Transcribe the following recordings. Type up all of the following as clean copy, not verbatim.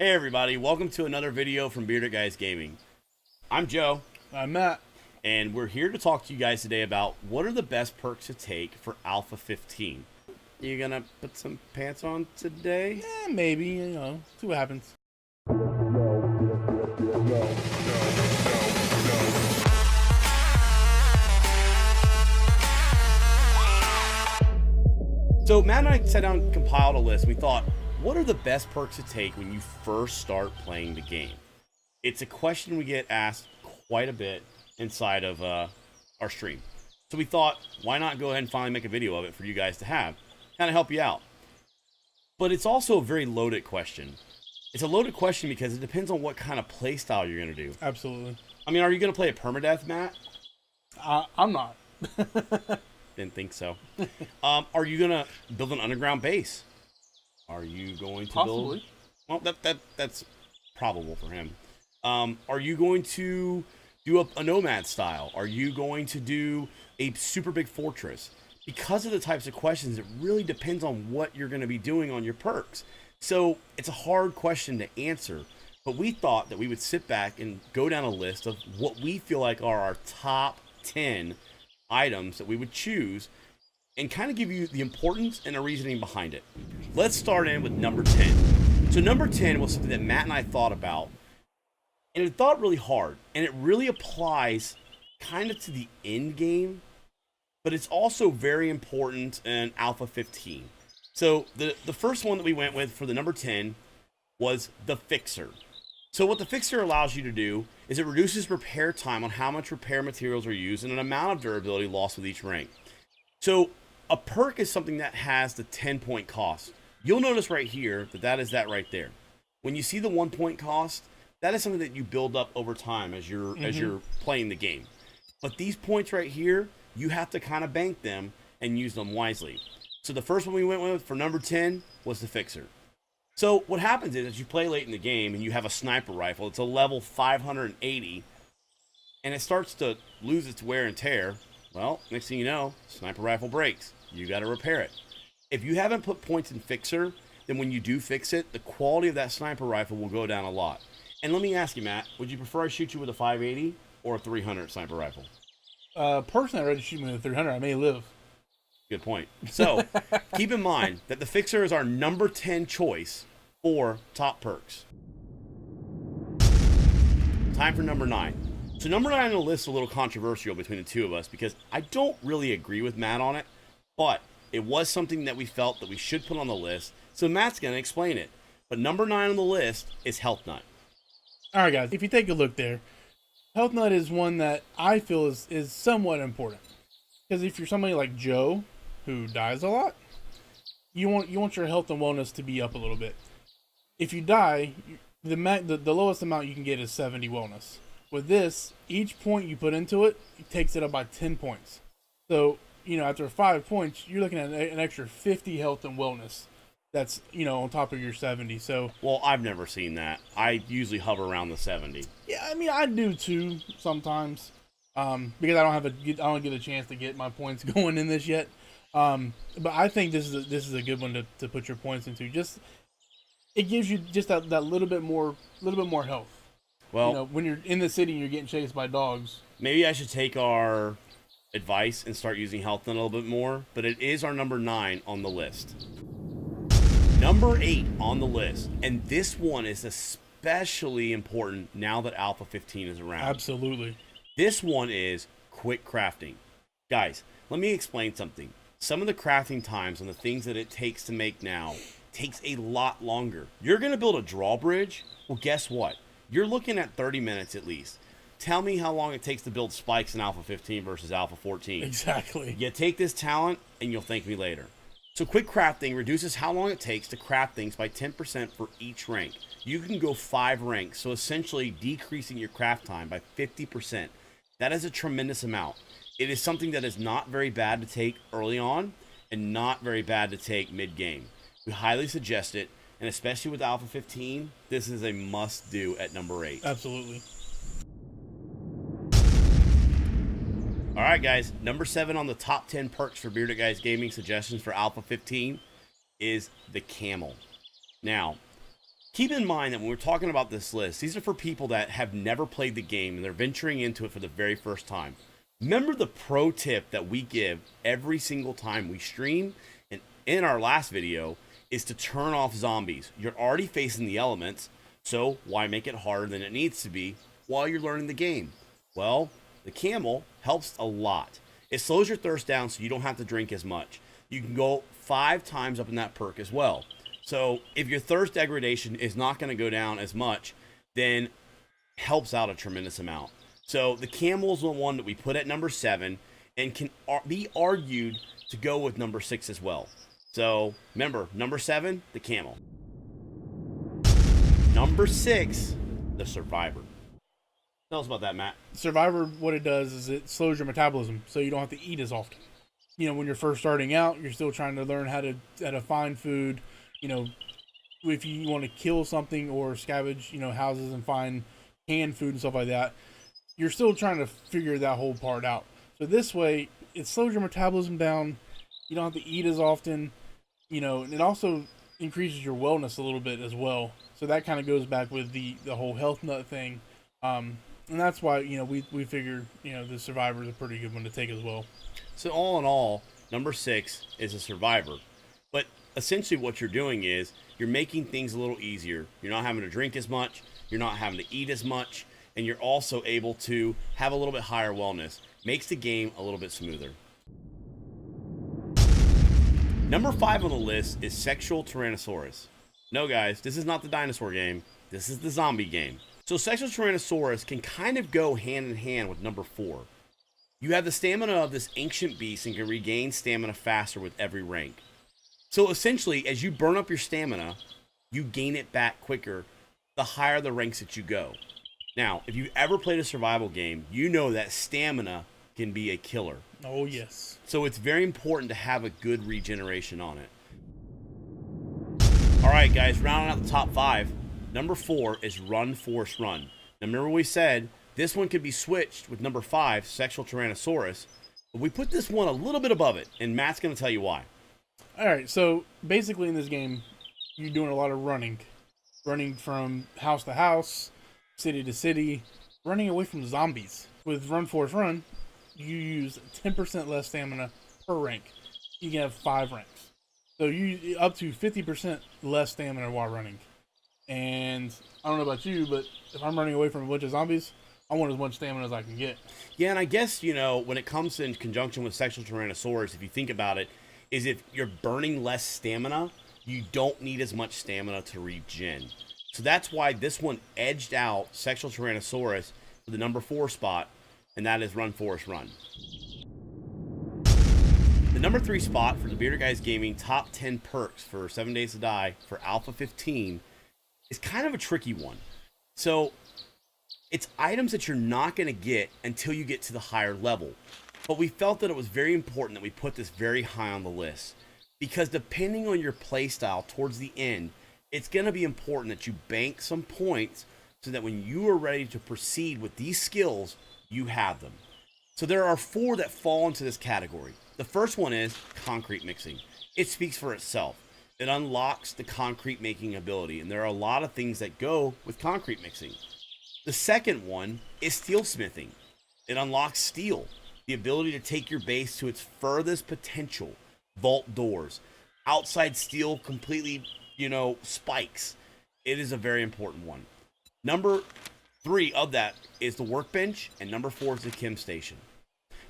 Hey everybody, welcome to another video from Bearded Guys Gaming. I'm Joe. I'm Matt. And we're here to talk to you guys today about what are the best perks to take for Alpha 15. You gonna put some pants on today? Maybe, see what happens. So Matt and I sat down and compiled a list. We thought, what are the best perks to take when you first start playing the game? It's a question we get asked quite a bit inside of our stream. So we thought, why not go ahead and finally make a video of it for you guys to have, kind of help you out. But it's also a very loaded question. It's a loaded question because it depends on what kind of play style you're going to do. Absolutely. I mean, are you going to play a permadeath, Matt? I'm not. Didn't think so. Are you going to build an underground base? Are you going to Possibly. build... Well, that's probable for him. Are you going to do a nomad style? Are you going to do a super big fortress? Because of the types of questions, it really depends on what you're going to be doing on your perks. So it's a hard question to answer, but we thought that we would sit back and go down a list of what we feel like are our top 10 items that we would choose and kind of give you the importance and the reasoning behind it. Let's start in with number 10. So number 10 was something that Matt and I thought about, and it thought really hard, and it really applies kind of to the end game, but it's also very important in Alpha 15. So the first one that we went with for the number 10 was the Fixer. So what the Fixer allows you to do is it reduces repair time on how much repair materials are used and an amount of durability lost with each rank. So a perk is something that has the 10-point cost. You'll notice right here that is that right there. When you see the 1-point cost, that is something that you build up over time as you're playing the game. But these points right here, you have to kind of bank them and use them wisely. So the first one we went with for number 10 was the Fixer. So what happens is, as you play late in the game and you have a sniper rifle, it's a level 580, and it starts to lose its wear and tear. Well, next thing you know, sniper rifle breaks. You got to repair it. If you haven't put points in Fixer, then when you do fix it, the quality of that sniper rifle will go down a lot. And let me ask you, Matt, would you prefer I shoot you with a 580 or a 300 sniper rifle? Personally, I'd rather shoot me with a 300. I may live. Good point. So keep in mind that the Fixer is our number 10 choice for top perks. Time for number 9. So number 9 on the list is a little controversial between the two of us because I don't really agree with Matt on it, but it was something that we felt that we should put on the list, so Matt's going to explain it. But number 9 on the list is Health Nut. All right, guys, if you take a look there, Health Nut is one that I feel is somewhat important. Because if you're somebody like Joe, who dies a lot, you want your health and wellness to be up a little bit. If you die, the lowest amount you can get is 70 wellness. With this, each point you put into it takes it up by 10 points. So, after 5 points, you're looking at an extra 50 health and wellness. That's, on top of your 70. So, well, I've never seen that. I usually hover around the 70. Yeah, I mean, I do too sometimes. Because I don't get a chance to get my points going in this yet. But I think this is a good one to put your points into. Just it gives you just that little bit more health. Well, when you're in the city and you're getting chased by dogs. Maybe I should take our advice and start using Health Nut a little bit more, but it is our number 9 on the list. Number 8 on the list, and this one is especially important now that Alpha 15 is around. Absolutely. This one is quick crafting. Guys, let me explain something. Some of the crafting times on the things that it takes to make now takes a lot longer. You're going to build a drawbridge? Well, guess what? You're looking at 30 minutes at least. Tell me how long it takes to build spikes in Alpha 15 versus Alpha 14. Exactly. You take this talent and you'll thank me later. So quick crafting reduces how long it takes to craft things by 10% for each rank. You can go 5 ranks, so essentially decreasing your craft time by 50%. That is a tremendous amount. It is something that is not very bad to take early on and not very bad to take mid-game. We highly suggest it, and especially with Alpha 15, this is a must-do at number 8. Absolutely. All right, guys, number 7 on the top 10 perks for Bearded Guys Gaming suggestions for Alpha 15 is the Camel. Now, Keep in mind that when we're talking about this list, these are for people that have never played the game and they're venturing into it for the very first time. Remember the pro tip that we give every single time we stream and in our last video is to turn off zombies. You're already facing the elements, so why make it harder than it needs to be while you're learning the game? Well, the camel helps a lot. It slows your thirst down so you don't have to drink as much. You can go 5 times up in that perk as well. So if your thirst degradation is not going to go down as much, then helps out a tremendous amount. So the camel is the one that we put at number 7 and can be argued to go with number 6 as well. So remember, number 7, the camel. Number 6, the survivor. Tell us about that, Matt. Survivor, what it does is it slows your metabolism, so you don't have to eat as often. You know, when you're first starting out, you're still trying to learn how to find food. You know, if you want to kill something or scavenge, you know, houses and find canned food and stuff like that, you're still trying to figure that whole part out. So this way, it slows your metabolism down. You don't have to eat as often, you know, and it also increases your wellness a little bit as well. So that kind of goes back with the whole health nut thing. And that's why, you know, we figure, you know, the survivor is a pretty good one to take as well. So all in all, number 6 is a survivor. But essentially what you're doing is you're making things a little easier. You're not having to drink as much. You're not having to eat as much. And you're also able to have a little bit higher wellness. Makes the game a little bit smoother. Number 5 on the list is Sexual Tyrannosaurus. No, guys, this is not the dinosaur game. This is the zombie game. So Sexual Tyrannosaurus can kind of go hand in hand with number 4. You have the stamina of this ancient beast and can regain stamina faster with every rank. So essentially, as you burn up your stamina, you gain it back quicker the higher the ranks that you go. Now, if you've ever played a survival game, you know that stamina can be a killer. Oh, yes. So it's very important to have a good regeneration on it. All right, guys, rounding out the top 5. Number 4 is Run, Force, Run. Now, remember we said this one could be switched with number 5, Sexual Tyrannosaurus. But we put this one a little bit above it, and Matt's going to tell you why. All right, so basically in this game, you're doing a lot of running. Running from house to house, city to city, running away from zombies. With Run, Force, Run, you use 10% less stamina per rank. You can have 5 ranks. So you up to 50% less stamina while running. And I don't know about you, but if I'm running away from a bunch of zombies, I want as much stamina as I can get. Yeah, and I guess, you know, when it comes in conjunction with Sexual Tyrannosaurus, if you think about it, is if you're burning less stamina, you don't need as much stamina to regen. So that's why this one edged out Sexual Tyrannosaurus for the number 4 spot, and that is Run, Forest, Run. The number 3 spot for the Bearded Guys Gaming top 10 perks for 7 Days to Die for Alpha 15 is kind of a tricky one. So it's items that you're not going to get until you get to the higher level. But we felt that it was very important that we put this very high on the list, because depending on your playstyle towards the end, it's going to be important that you bank some points so that when you are ready to proceed with these skills, you have them. So there are 4 that fall into this category. The first one is concrete mixing. It speaks for itself. It unlocks the concrete making ability, and there are a lot of things that go with concrete mixing. The second one is steel smithing. It unlocks steel, the ability to take your base to its furthest potential. Vault doors, outside steel completely, you know, spikes. It is a very important one. Number 3 of that is the workbench, and number 4 is the chem station.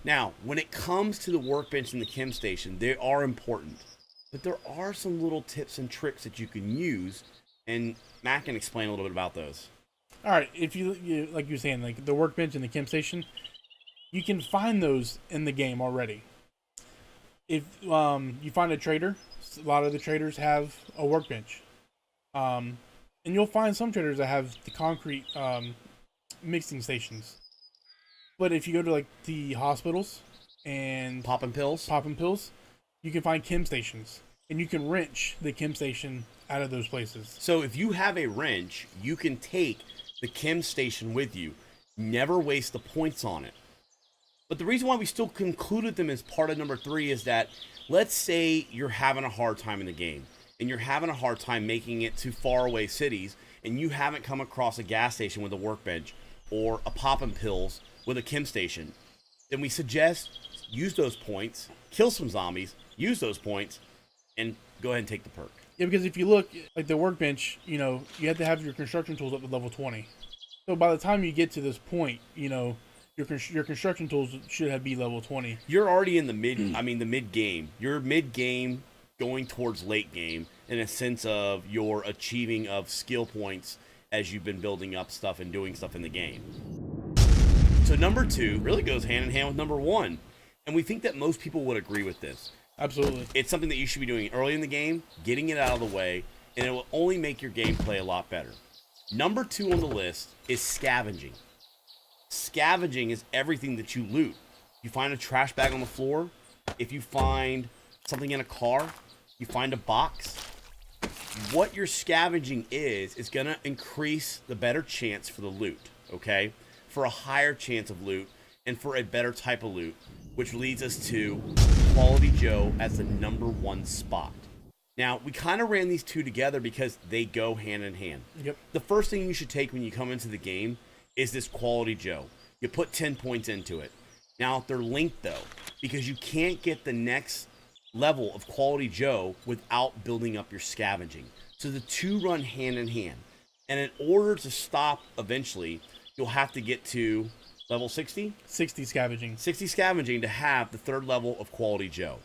Now, when it comes to the workbench and the chem station, they are important, but there are some little tips and tricks that you can use, and Matt can explain a little bit about those. All right, if you like you were saying, like the workbench and the chem station, you can find those in the game already. If you find a trader, a lot of the traders have a workbench, and you'll find some traders that have the concrete mixing stations. But if you go to like the hospitals and popping pills, you can find chem stations, and you can wrench the chem station out of those places. So if you have a wrench, you can take the chem station with you. Never waste the points on it. But the reason why we still concluded them as part of number 3 is that, let's say you're having a hard time in the game. and you're having a hard time making it to faraway cities, and you haven't come across a gas station with a workbench or a poppin' pills with a chem station, then we suggest use those points, kill some zombies, use those points, and go ahead and take the perk. Yeah, because if you look, like the workbench, you know, you have to have your construction tools up to level 20. So by the time you get to this point, you know, your construction tools should be level 20. You're already in the mid game. You're mid game going towards late game in a sense of your achieving of skill points as you've been building up stuff and doing stuff in the game. So number 2 really goes hand in hand with number 1. And we think that most people would agree with this. Absolutely. It's something that you should be doing early in the game, getting it out of the way, and it will only make your gameplay a lot better. Number 2 on the list is scavenging. Scavenging is everything that you loot. You find a trash bag on the floor, if you find something in a car, you find a box, what you're scavenging is going to increase the better chance for the loot, okay? For a higher chance of loot and for a better type of loot, which leads us to Quality Joe as the number 1 spot. Now, we kind of ran these two together because they go hand in hand. Yep. The first thing you should take when you come into the game is this Quality Joe. You put 10 points into it. Now, they're linked, though, because you can't get the next level of Quality Joe without building up your scavenging. So the two run hand in hand. And in order to stop eventually, you'll have to get to level 60? 60 scavenging. 60 scavenging to have the 3rd level of Quality Joe.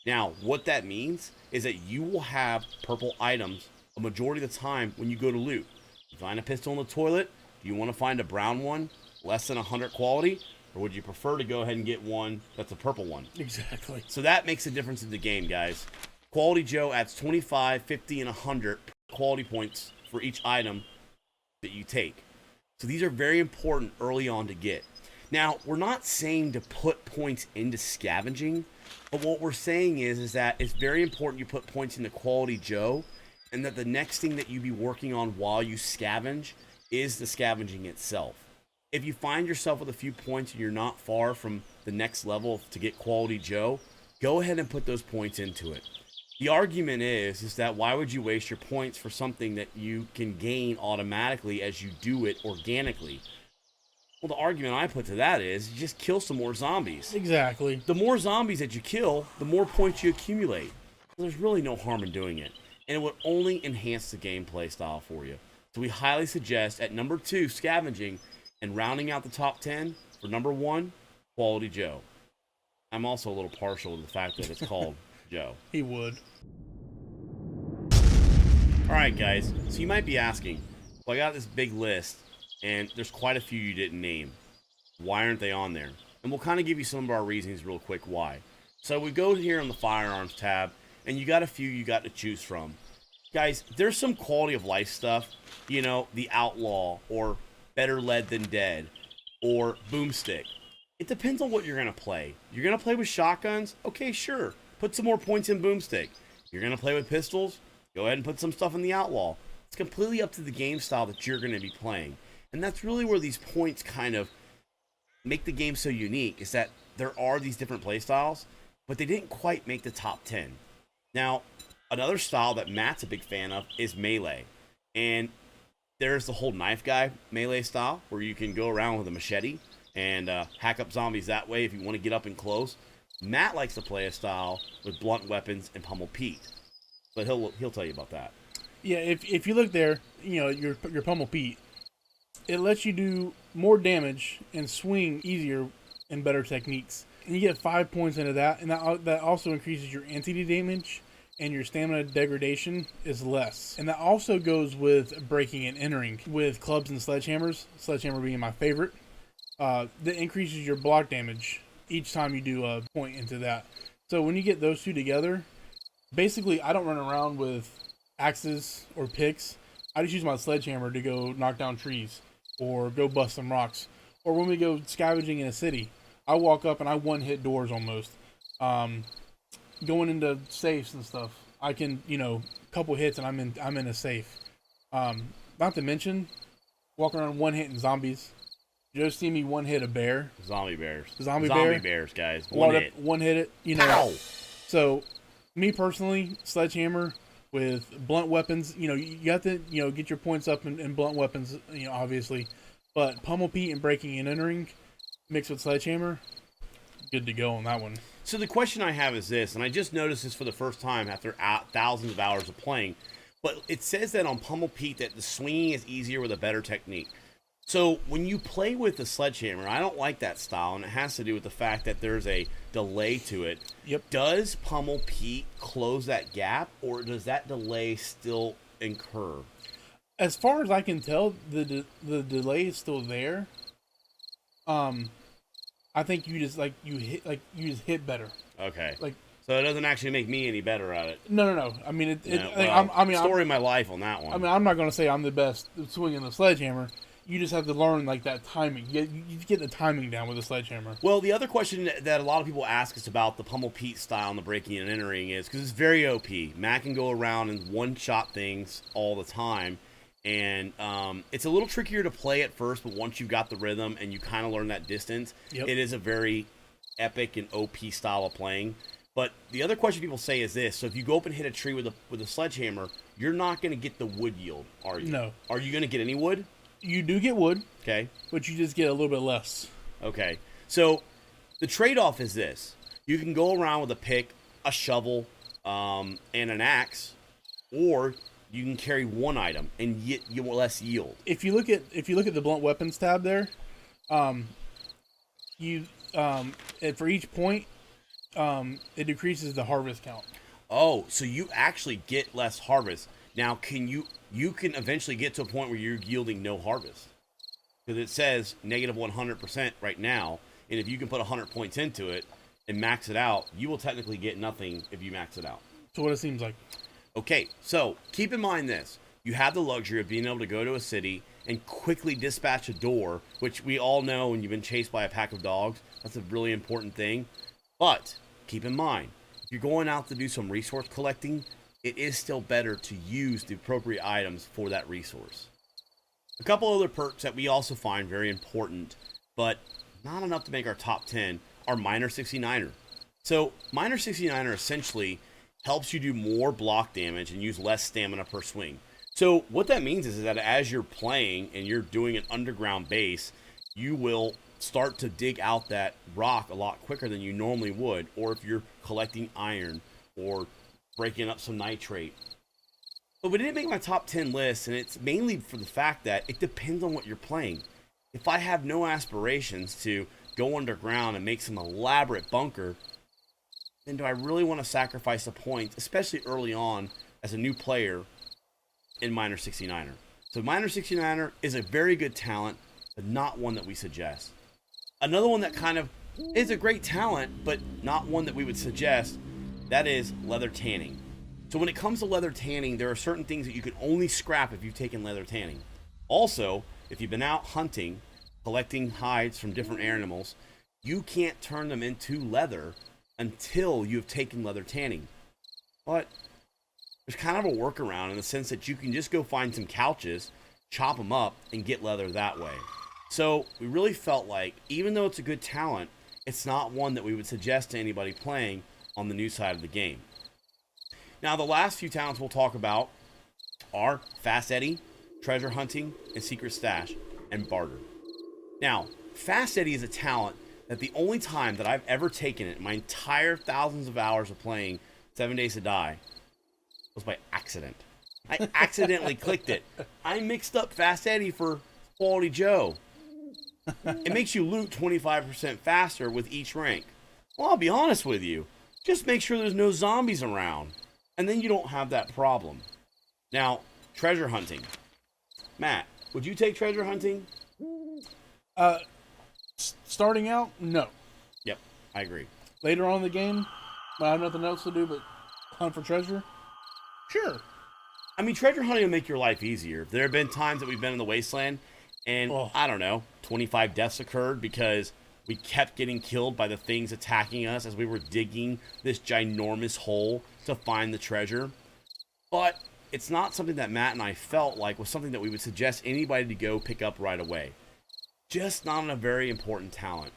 Now, what that means is that you will have purple items a majority of the time when you go to loot. You find a pistol in the toilet, do you want to find a brown one, less than 100 quality, or would you prefer to go ahead and get one that's a purple one? Exactly. So that makes a difference in the game, guys. Quality Joe adds 25, 50, and 100 quality points for each item that you take. So these are very important early on to get. Now, we're not saying to put points into scavenging, but what we're saying is that it's very important you put points into Quality Joe, and that the next thing that you be working on while you scavenge is the scavenging itself. If you find yourself with a few points and you're not far from the next level to get Quality Joe, go ahead and put those points into it. The argument is that why would you waste your points for something that you can gain automatically as you do it organically? Well, the argument I put to that is you just kill some more zombies. Exactly. The more zombies that you kill, the more points you accumulate. There's really no harm in doing it. And it would only enhance the gameplay style for you. So we highly suggest at number 2, scavenging, and rounding out the top 10 for number 1, Quality Joe. I'm also a little partial to the fact that it's called Joe. He would. Alright guys, so you might be asking, well, I got this big list, and there's quite a few you didn't name. Why aren't they on there? And we'll kind of give you some of our reasons real quick why. So we go here on the firearms tab, and you got a few you got to choose from. Guys, there's some quality of life stuff, you know, the Outlaw, or Better Lead Than Dead, or Boomstick. It depends on what you're going to play. You're going to play with shotguns? Okay, sure. Put some more points in Boomstick. You're going to play with pistols? Go ahead and put some stuff in the Outlaw. It's completely up to the game style that you're going to be playing. And that's really where these points kind of make the game so unique, is that there are these different play styles, but they didn't quite make the top 10. Now, another style that Matt's a big fan of is melee. And there's the whole knife guy melee style, where you can go around with a machete and hack up zombies that way if you want to get up and close. Matt likes to play a style with blunt weapons and pummel Pete, but he'll tell you about that. Yeah, if you look there, you know, your pummel Pete, it lets you do more damage and swing easier and better techniques. And you get 5 points into that, and that also increases your entity damage, and your stamina degradation is less. And that also goes with breaking and entering with clubs and sledgehammers, sledgehammer being my favorite. That increases your block damage each time you do a point into that. So when you get those two together, basically I don't run around with axes or picks. I just use my sledgehammer to go knock down trees or go bust some rocks. Or when we go scavenging in a city, I walk up and I one-hit doors almost. Going into safes and stuff, I can, you know, couple hits and I'm in a safe. Not to mention walking around one-hitting zombies. You just see me one-hit a bear. Zombie bears. Zombie bears, guys. One hit. One hit it, you know. Ow! So, me personally, sledgehammer with blunt weapons. You have to get your points up in blunt weapons. Obviously, but pummel Pete and breaking and entering mixed with sledgehammer, good to go on that one. So the question I have is this, and I just noticed this for the first time after thousands of hours of playing, but it says that on pummel Pete that the swinging is easier with a better technique. So when you play with the sledgehammer, I don't like that style, and it has to do with the fact that there's a delay to it. Yep. Does pummel Pete close that gap, or does that delay still incur? As far as I can tell, the delay is still there. I think you just hit better. Okay. Like, so it doesn't actually make me any better at it. No. I mean, story of my life on that one. I mean, I'm not going to say I'm the best at swinging the sledgehammer. You just have to learn like that timing. You get the timing down with the sledgehammer. Well, the other question that a lot of people ask us about the pummel Pete style and the breaking and entering is because it's very OP. Matt can go around and one-shot things all the time, and it's a little trickier to play at first, but once you've got the rhythm and you kind of learn that distance, Yep. It is a very epic and OP style of playing. But the other question people say is this: so if you go up and hit a tree with a sledgehammer, you're not going to get the wood yield, are you? No. Are you going to get any wood? You do get wood, Okay. but you just get a little bit less. Okay. So the trade-off is this: you can go around with a pick, a shovel, and an axe, or you can carry one item and you will less yield. If you look at the blunt weapons tab there, and for each point, it decreases the harvest count. Oh, so you actually get less harvest. Now, you can eventually get to a point where you're yielding no harvest. Because it says negative 100% right now, and if you can put 100 points into it and max it out, you will technically get nothing if you max it out. So what it seems like. Okay, so keep in mind this. You have the luxury of being able to go to a city and quickly dispatch a door, which we all know when you've been chased by a pack of dogs. That's a really important thing. But keep in mind, if you're going out to do some resource collecting, it is still better to use the appropriate items for that resource. A couple other perks that we also find very important, but not enough to make our top 10, are Minor 69er. So Minor 69er essentially helps you do more block damage and use less stamina per swing. So what that means is that as you're playing and you're doing an underground base, you will start to dig out that rock a lot quicker than you normally would, or if you're collecting iron or breaking up some nitrate. But we didn't make my top 10 list, and it's mainly for the fact that it depends on what you're playing. If I have no aspirations to go underground and make some elaborate bunker, then do I really want to sacrifice a point, especially early on as a new player in Minor 69er? So Minor 69er is a very good talent, but not one that we suggest. Another one that kind of is a great talent, but not one that we would suggest, that is leather tanning. So when it comes to leather tanning, there are certain things that you can only scrap if you've taken leather tanning. Also, if you've been out hunting, collecting hides from different animals, you can't turn them into leather until you've taken leather tanning. But there's kind of a workaround in the sense that you can just go find some couches, chop them up, and get leather that way. So we really felt like, even though it's a good talent, it's not one that we would suggest to anybody playing on the new side of the game. Now, the last few talents we'll talk about are Fast Eddie, Treasure Hunting, and Secret Stash, and Barter. Now, Fast Eddie is a talent that the only time that I've ever taken it in my entire thousands of hours of playing 7 Days to Die was by accident. I accidentally clicked it. I mixed up Fast Eddie for Quality Joe. It makes you loot 25% faster with each rank. Well, I'll be honest with you. Just make sure there's no zombies around, and then you don't have that problem. Now, treasure hunting. Matt, would you take treasure hunting? Starting out, no. Yep, I agree. Later on in the game, when I have nothing else to do but hunt for treasure, sure. I mean, treasure hunting will make your life easier. There have been times that we've been in the wasteland, and I don't know, 25 deaths occurred because we kept getting killed by the things attacking us as we were digging this ginormous hole to find the treasure. But it's not something that Matt and I felt like was something that we would suggest anybody to go pick up right away. Just not a very important talent.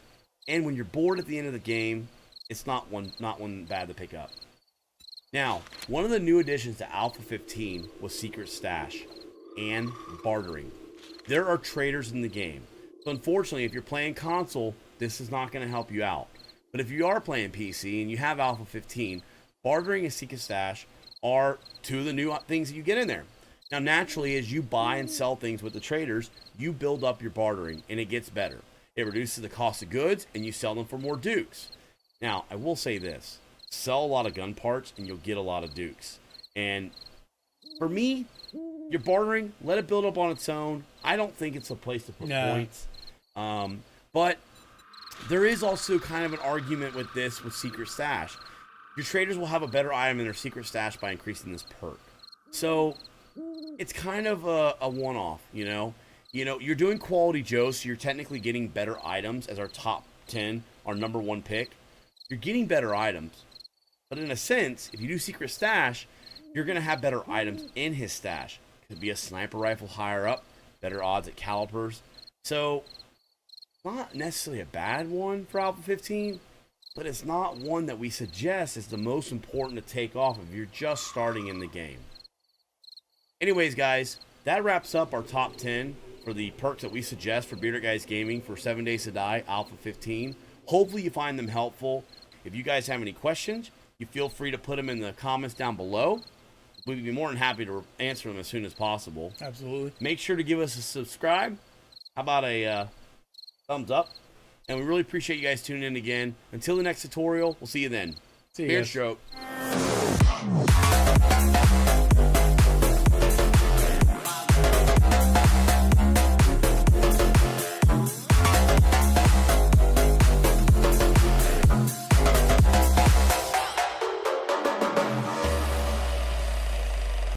And when you're bored at the end of the game, it's not one bad to pick up. Now, one of the new additions to Alpha 15 was Secret Stash and bartering. There are traders in the game. So unfortunately, if you're playing console, this is not going to help you out. But if you are playing PC and you have Alpha 15, bartering and Secret Stash are two of the new things that you get in there. Now, naturally, as you buy and sell things with the traders, you build up your bartering and it gets better. It reduces the cost of goods and you sell them for more dukes. Now, I will say this. Sell a lot of gun parts and you'll get a lot of dukes. And for me, your bartering, let it build up on its own. I don't think it's a place to put points. But there is also kind of an argument with this with Secret Stash. Your traders will have a better item in their Secret Stash by increasing this perk. So it's kind of a one-off, you know? You're doing Quality Joe, so you're technically getting better items as our top 10, our number 1 pick. You're getting better items. But in a sense, if you do Secret Stash, you're going to have better items in his stash. Could be a sniper rifle higher up, better odds at calipers. So, not necessarily a bad one for Alpha 15, but it's not one that we suggest is the most important to take off if you're just starting in the game. Anyways, guys, that wraps up our top 10 for the perks that we suggest for Bearded Guys Gaming for 7 Days to Die Alpha 15. Hopefully you find them helpful. If you guys have any questions, you feel free to put them in the comments down below. We'd be more than happy to answer them as soon as possible. Absolutely. Make sure to give us a subscribe. How about a thumbs up? And we really appreciate you guys tuning in again. Until the next tutorial, we'll see you then. See you Beard guys. stroke.